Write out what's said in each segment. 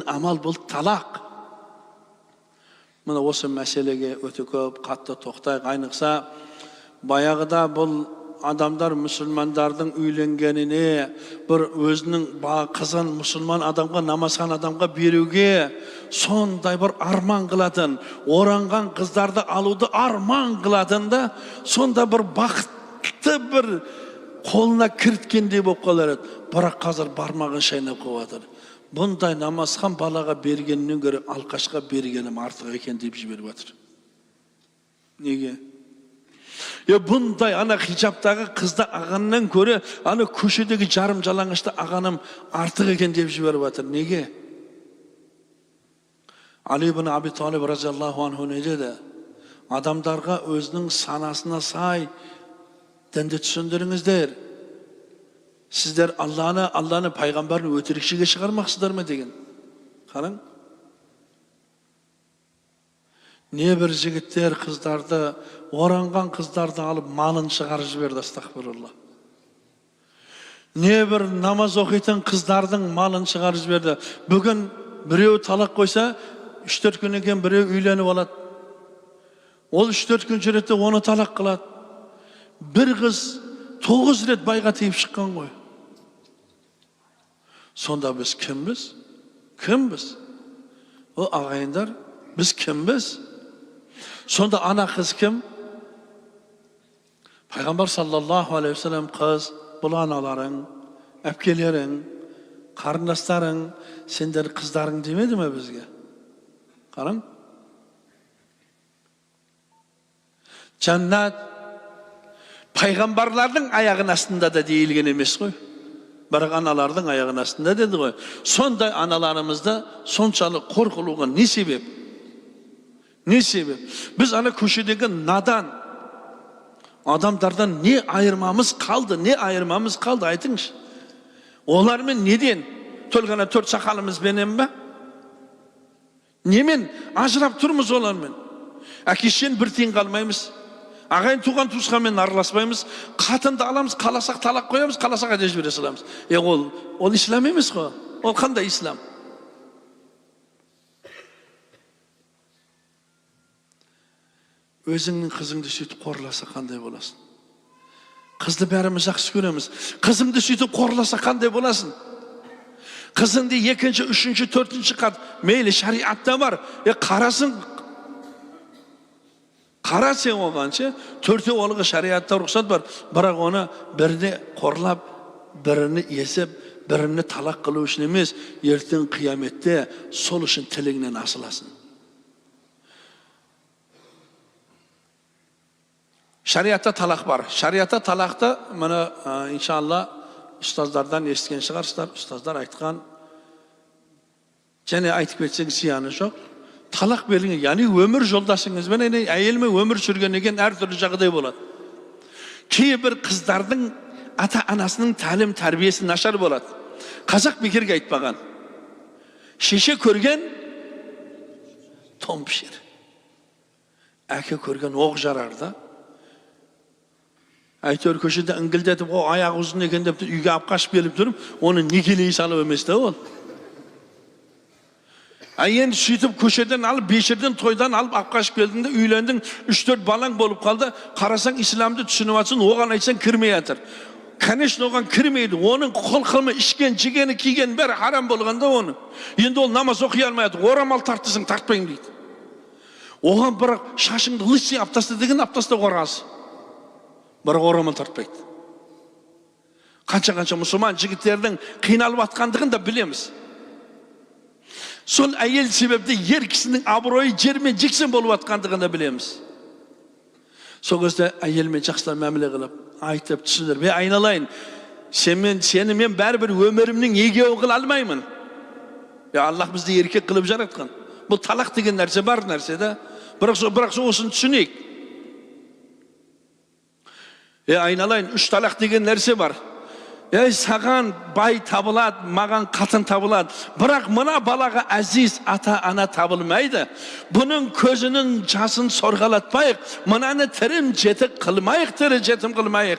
Amal бұл талақ. Мына осы мәселеге өте көп қатты тоқтайық. Айнықса баяғыда бұл адамдар мұсылмандардың үйленгеніне бір өзінің қызын мұсылман адамға, намазхан адамға беруге сондай бір арман қылатын, оранған қыздарды алуды арман қылатын да, сонда бір бақытты бір қолына кірткендей болып қалар еді. Бірақ қазір бармағын шайнап қойып жатыр. Бұндай намазхан балаға бергеннен гөрі алқашқа бергенім артық екен деп жіберіп жатыр. Неге? Бұндай ана хижаптағы қызды ағаннан көре ана көшедегі жарым жалаңашты ағаным артық екен деп жіберіп жатыр. Неге? Али ибн Аби Талиб разиаллаху анху не деді? Адамдарға өзінің санасына сай дінді түсіндіріңіздер. Сіздер Алланы пайғамбарын өтірікшіге шығармақсыздар ма деген. Қараң. Не бір жігіттер қыздарды, оранған қыздарды алып малын шығарып жіберді, астағфирулла. Не бір намаз оқитын қыздардың малын шығарып жіберді. Бүгін біреу талақ қойса, 3-4 күннен кейін біреу үйленіп алады. Ол 3-4 күн жүреді, оны талақ қылады. Bir қыз 9 рет байға тиіп шыққан ғой. Сонда біз кімбіз? Кімбіз? О ағайындар, біз кімбіз? Сонда ана қыз кім? Пайғамбар саллаллаху алейхи вассалам қыз, бұл аналарың, әпкелерің, қарындастарың, сендер қыздарың демеді ме бізге? Қараң. Жәннат пайғамбарлардың аяғын астында да дейілген емес қой. Бірақ аналардың аяғын астында деді ғой. Сондай аналарымызда соншалық қорқылуға не себеп? Не себеп? Біз ана көшедегі надан адамдардан не айырмамыз қалды? Не айырмамыз қалды? Айтыңыз. Олармен неден? Төлғана 4 сақалымыз бенен бе? Немен ажырап тұрмыз олармен? Әкешен бір тиын қалмаймыз. Ағайын туған туысқанмен араласпаймыз. Қатынды аламыз, қаласақ талақ қоямыз, қаласақ әдеш бере саламыз. Ол ислам емес қой. Ол қандай ислам? Өзіңнің қызыңды сөйтіп қорласа қандай боласың? Қызды бәріміз жақсы көреміз. Қызыңды сөйтіп қорласа қандай боласың? Қызыңды 2-ші, 3-ші, 4-ші қат мейлі шариатта бар. Қарасың. Қара сен оғанша, 4 олығы шариатта рұқсат бар. Бірақ оны біріне қорлап, біріне есеп, біріне талақ қылу үшін емес, ертең қияметте сол үшін тіліңнен асыласың. Шариатта талақ бар. Шариатта талақты, мұны иншалла ұстаздардан естіген шығарсыздар. Ұстаздар айтқан, және айтып кетсең сияны жоқ. Талақ берілген, яғни өмір жолдасыңызбен әйелмен өмір сүрген екен әртүрлі жағдай болады. Кейбір қыздардың ата-анасының тәлім тәрбиесі нашар болады. Қазақ бекерге айтпаған. Шеше көрген том пішер. Әке көрген оқ жарарда. Әйтеуір көшеде іңгілдетіп, о аяғы ұзын екен деп үйге алып қашып келіп тұрып, оны некелей салып емес те ол. Енді сөйтіп көшеден алып, бешерден тойдан алып қашып келдіңде, үйлендің, 3-4 балаң болып қалды. Қарасаң исламды түсініп жатсың, оған айтсаң кірмей жатыр. Конечно, оған кірмейді. Оның құлқымы, ішкен, жегені, киген бәрі харам болғанда оны. Енді ол намаз оқи алмай жатыр. Орамал тартысың, тартпайын дейді. Оған бірақ шашыңды лысый аптаста деген аптаста қорғасы. Бірақ орамал тартпайды. Қанша мұсылман жігіттердің қиналып атқандығын да білеміз. Сол әйел себепті ер кісінің абыройы жермен жексен болып атқандығын да білеміз. Сол кезде әйелмен жақсылап мәміле қылып, айтып түсіндір. Бе айналайын, сені мен бәрібір өмірімнің егеуі қыла алмаймын. Аллах бізді еркек қылып жаратқан. Бұл талақ деген нәрсе бар нәрсе да. Бірақ осыны түсінейік. Айналайын, 3 талақ деген нәрсе бар. Саған бай табылады, маған қатын табылады. Бірақ мына балаға әзиз ата-ана табылмайды. Бұның көзінің жасын сорғалатпайық. Мынаны тірім жетік қылмайық, тірі жетім қылмайық.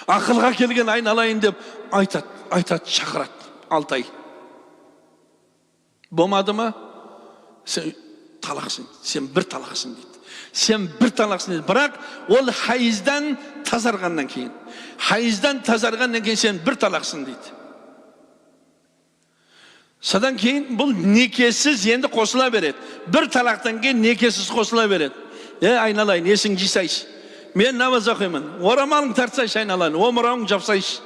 Ақылға келген айналайын деп айтады, шақырады. 6 ай. Болмады ма? Sen talaqsın, sen bir talaqsın deydi. Sen bir talaqsın deydi. Бірақ ол hayizden тазарғаннан кейін. Hayizden тазарғаннан кейін sen bir talaqsın deydi. Содан кейін бұл некесіз енді қосыла береді. Bir talaqtan кейін некесіз қосыла береді. Айналайын, есің жисайшы. Мен намаз оқимын. Орамалың тартсайшы айналайын. Омырауың жапсайшы.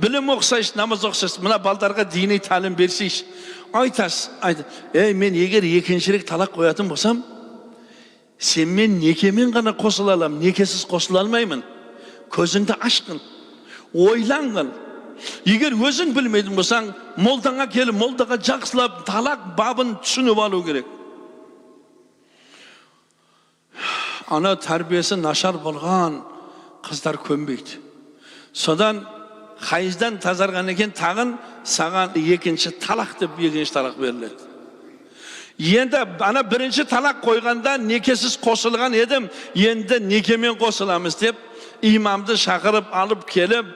Білім оқысайшы, намаз оқысайшы. Мына балдарға дини тәлім берсейші. Айтасыз, мен егер екінші рет талақ қоятын болсам, сенмен некемен ғана қосыла аламын, некесіз қосыла алмаймын. Көзіңді ашқын, ойланғын. Егер өзің білмедің болсаң, молдаңа келіп, молдаға жақсылап, талақ бабын түсініп алу керек. Ана тәрбиесі нашар болған қыздар көнбейді. Содан hayızdan тазарған екен, тағын саған екінші талақ деп екінші талақ беріледі. Енді ана бірінші талақ қойғанда некесіз қосылған едім, енді некемен қосыламыз деп имамды шақырып алып келіп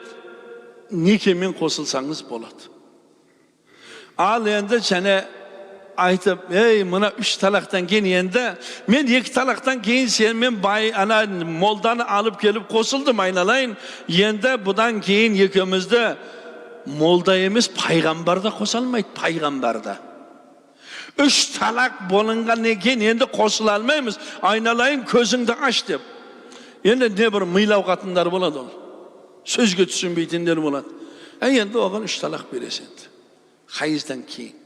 некемен қосылсаңыз болады. Ал енді және айтып, мына 3 talaqtan кейін енді мен 2 talaqtan кейін сенімен ана молданы алып келіп қосылдым айналайын. Енді бұдан кейін екеумізді молда емес пайғамбарда қоса алмайды, пайғамбарда. 3 talaq болынғаннан кейін енді қосыла алмаймыз. Айналайын, көзіңді аш деп. Енді не бір милау қатындар болады ол. Сөзге түсінбейтіндер болады. Енді оған 3 talaq бересің. Hayızdan кейін.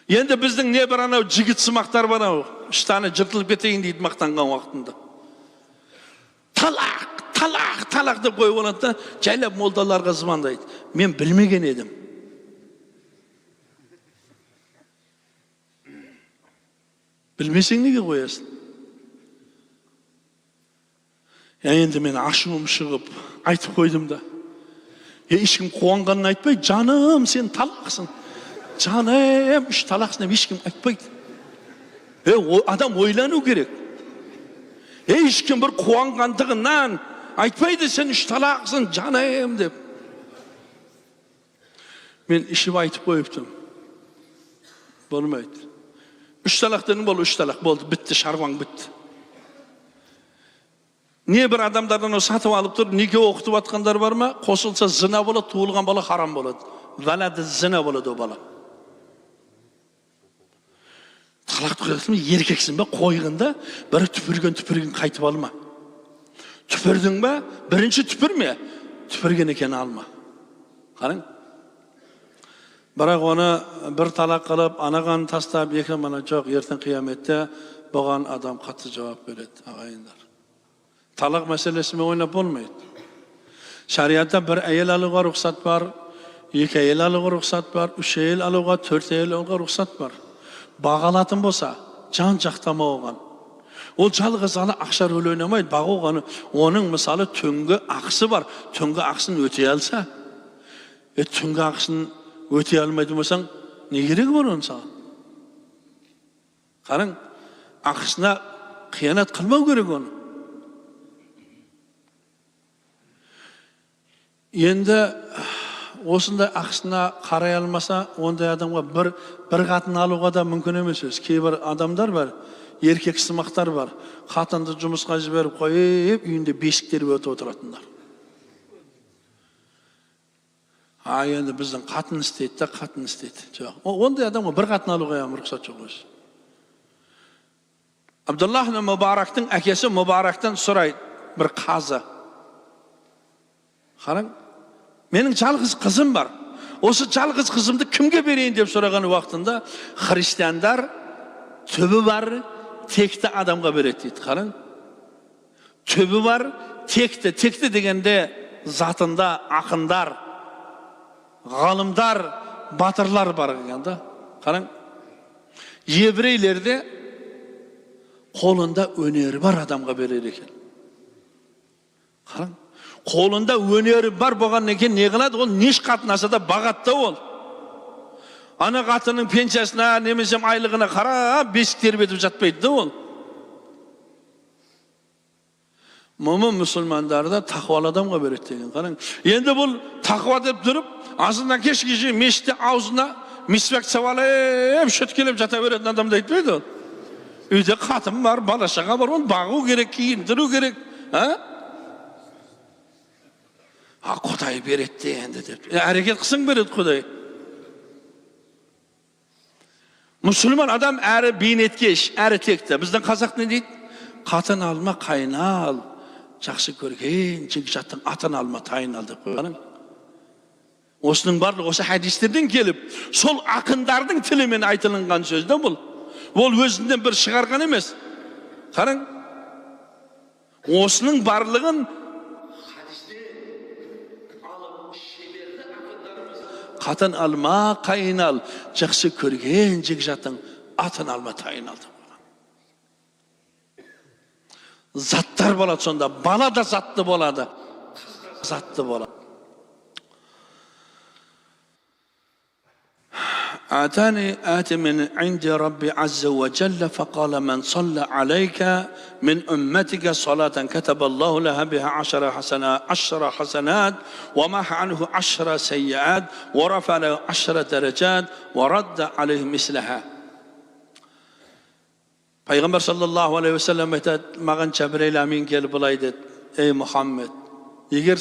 Енді біздің не бір анау жігіт сымақтар бар ау, іштаны жыртылып кетейін дейді мақтанған уақытында. Талақ деп қойып олады да, жайлап молдаларға звондайды. Мен білмеген едім. Білмесең неге қоясың? Енді мен ашуым шығып, айтып қойдым да. Ешкім қуанғанын айтпайды, жаным сен талақсың. Canım 3 talaqsın деп ешкім айтпайды. Адам ойлану керек. Ешкім бір қуанғандығынан айтпайды, сен 3 talaqsın canım деп. Мен ішіп айтып қойыптым. Болмайды. 3 talaq dedim, бол 3 talaq болды, бітті, шаруаң бітті. Не бір адамдардан сатып алып тұр, неке оқытып атқандар бар ма? Қосылса зina болады, туылған бала харам болады. Валады zina болады о бала. Талақ қоятын еркексің бе, қойғында бірі түпірген қайтып алма. Түпірдің бе, бірінші түпірме, түпірген екен алма. Қарың? Бірақ оны бір талақ қылып, анаған тастап, екі мана жоқ, ертең қияметте бұған адам қатты жауап береді, ағайындар. Талақ мәселесімен ойнап болмайды. Шариатта бір әйел алуға рұқсат бар, 2 әйел алуға рұқсат бар, 3 әйел алуға, 4 әйел алуға рұқсат бар. Бағалатын болса, жан жақтама оған. Ол жалғыз ала ақша рөл ойнамайды, баға оғаны. Оның мысалы түнгі ақысы бар. Түнгі ақысын өте алса, түнгі ақысын өте алмайды болсаң, не керек бар оны саған? Қарың, ақысына қиянат қылмау керек оны. Енді осындай ақысына қарай алмаса, ондай адамға бір қатын алуға да мүмкін емес. Кейбір адамдар бар, еркек сымақтар бар, қатынды жұмысқа жіберіп қойып, үйінде бесіктер өтіп отыратындар. Енді біздің қатын істейді. Жоқ. Ондай адамға бір қатын алуға рұқсат жоқ өзі. Абдуллах ибн Мубарактың әкесі Мубарактан сұрайды, бір қазы. Қараң, менің жалғыз қызым бар. Осы жалғыз қызымды кімге берейін деп сұраған уақытында христиандар түбі бар, текті адамға береді дейді. Қараң. Түбі бар, текті. Текті дегенде затында ақындар, ғалымдар, батырлар бар екен. Қараң. Еврейлерде қолында өнері бар адамға берер екен. Қараң. Қолында өнері бар болғаннан кейін не қылады? Ол неш қатынаса да бағатта ол. Ана қатының пенсиясына немесе айлығына қарап бесік тербетіп жатпайды да ол. Мұмын мұсылмандарда тақуалы адамға береді деген. Қараң. Енді бұл тақуа деп тұрып, азынан кешке мешітте аузына misvak savalep şötkelep jata bereden adam da aytmaydı o. Uyda katım var, bala şağa var, onu bağu gerek, kiyindiriu gerek. Ha? Ha, Kuday beretti endi dep. Hareket kılsın beret Kuday. Müslüman adam әрі бейнеткеш, әрі текті. Біздің қазақ не дейді? Қатын алма, қайын ал. Жақсы көрген, жігіт атын алма, тайын ал деп қойғаның. Осының барлығы осы хадистерден келіп, сол ақындардың тілімен айтылынған сөзді бұл. Ол өзінден бір шығарған емес. Қарың, осының барлығын Qатын alma, qayın al, жақсы көрген жігжаттың атын alma, тайын алды. Заттар болады сонда, бала да затты болады, затты болады. آتاني آت من عند ربي عز وجل فقال من صلى عليك من أمتك صلاة كتب الله لها بها 10 حسنات ومحى عنه 10 سيئات ورفع له 10 درجات ورد عليه مثلها. Peygamber sallallahu aleyhi ve sellem aytadi, mağan Cebrail amin kelip bulay dedi. Ey Muhammed, eğer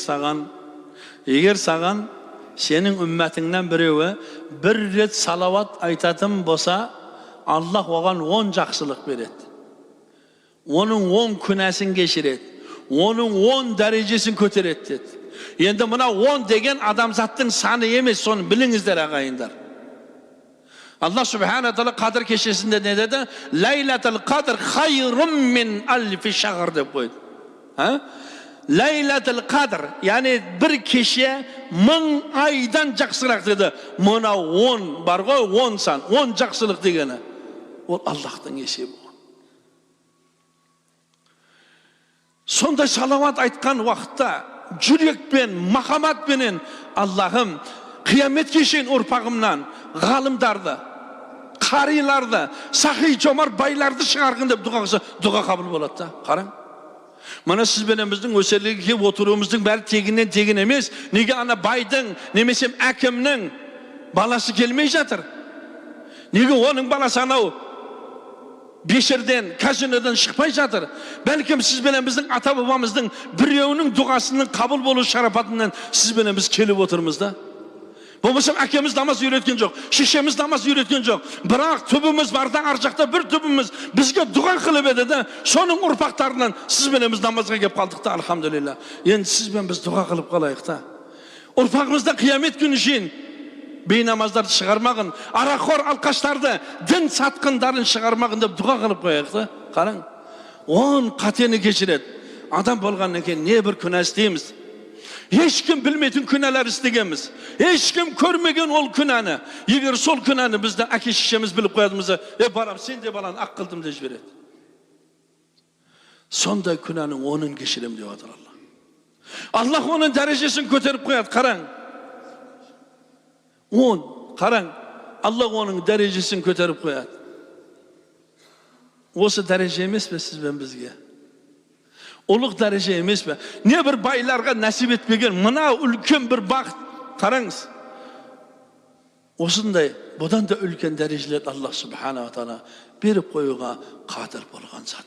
sağan senin ümmetinden birevi bir ret salavat aytatın bolsa Allah oğan 10 жақсылық beredi. Onun 10 künesin geçiret. Onun 10 derecesini köteret dedi. Endi buna 10 degen adamzattın sanı emes, onu bilinizler ağayınlar. Allah Subhanahu Teala Kadir keşesinde ne dedi? Laylatul Kadir hayrun min alfi şahr dep koydu. Ha? Laylatul Kadir, yani bir keşe 1000 aydan жақсылық dedi. Mına 10 var goy, 10 san, 10 жақсылық degeni. O Allah'tan eseri bu. Sonda salavat aytkan vaxtda yürekpen, mahamatpenen Allah'ım kıyamet geçen urpağımdan galımdardı, qarilardı, sahiy jomar baylardı çıkargın dep dua kılsa dua kabul болады da. Qarang. Mana siz bilen bizning o'sherlikka kelib o'tiruvimizning bari teginden tegin emas. Nega ana baydın, nemesem akimning balasi kelmey жатыр? Nega onun balasi anau beşirden, kazinodan çıkmay жатыр? Belkim siz bilen bizning ata babamızning bireyinin duasının kabul boluş şarafatından siz bilen biz kelip oturumuz da. Bo'lmasam akamiz namoz uyretken жоқ, shishamiz namoz uyretken жоқ. Biroq tubimiz barda arjaqda bir tubimiz bizga duo qilib edi-da, soning urfaqlaridan siz bilan biz namozga kelib qoldik-da, alhamdulillah. Endi siz bilan biz duo qilib qolayıq-da. Urfağımızda kıyamet günü için beynamazları çıkarmağın, araxor alqaşlardı, din satqınların çıkarmağın deb duo qilib qo'yayıq-da. Qarang, 10 qateni geçiret. Adam bo'lgandan keyin ne bir günah isteymiz. Hiç kim bilmediğin günahlar istegemiz. Hiç kim görmegen ol günahını. Eğer sol günahını bizde aki şişemiz bilip koyadığımızda baram sen de balan ak kıldım de jiberet. Sonda günahını onun geçirem diyordur Allah. Allah onun derecesini köterip koyad. Qarang. 10. Qarang. Allah onun derecesini köterip koyad. Osu derece emes mi siz ben bizge? Uluq derece emes mi? Ne bir baylarga nasip etmegen mına ülken bir baxt. Qarаңыз. Osunday, budan da ülken dereceler Allah Subhanahu wa ta'ala berip koyuğa qadir bolgan zat.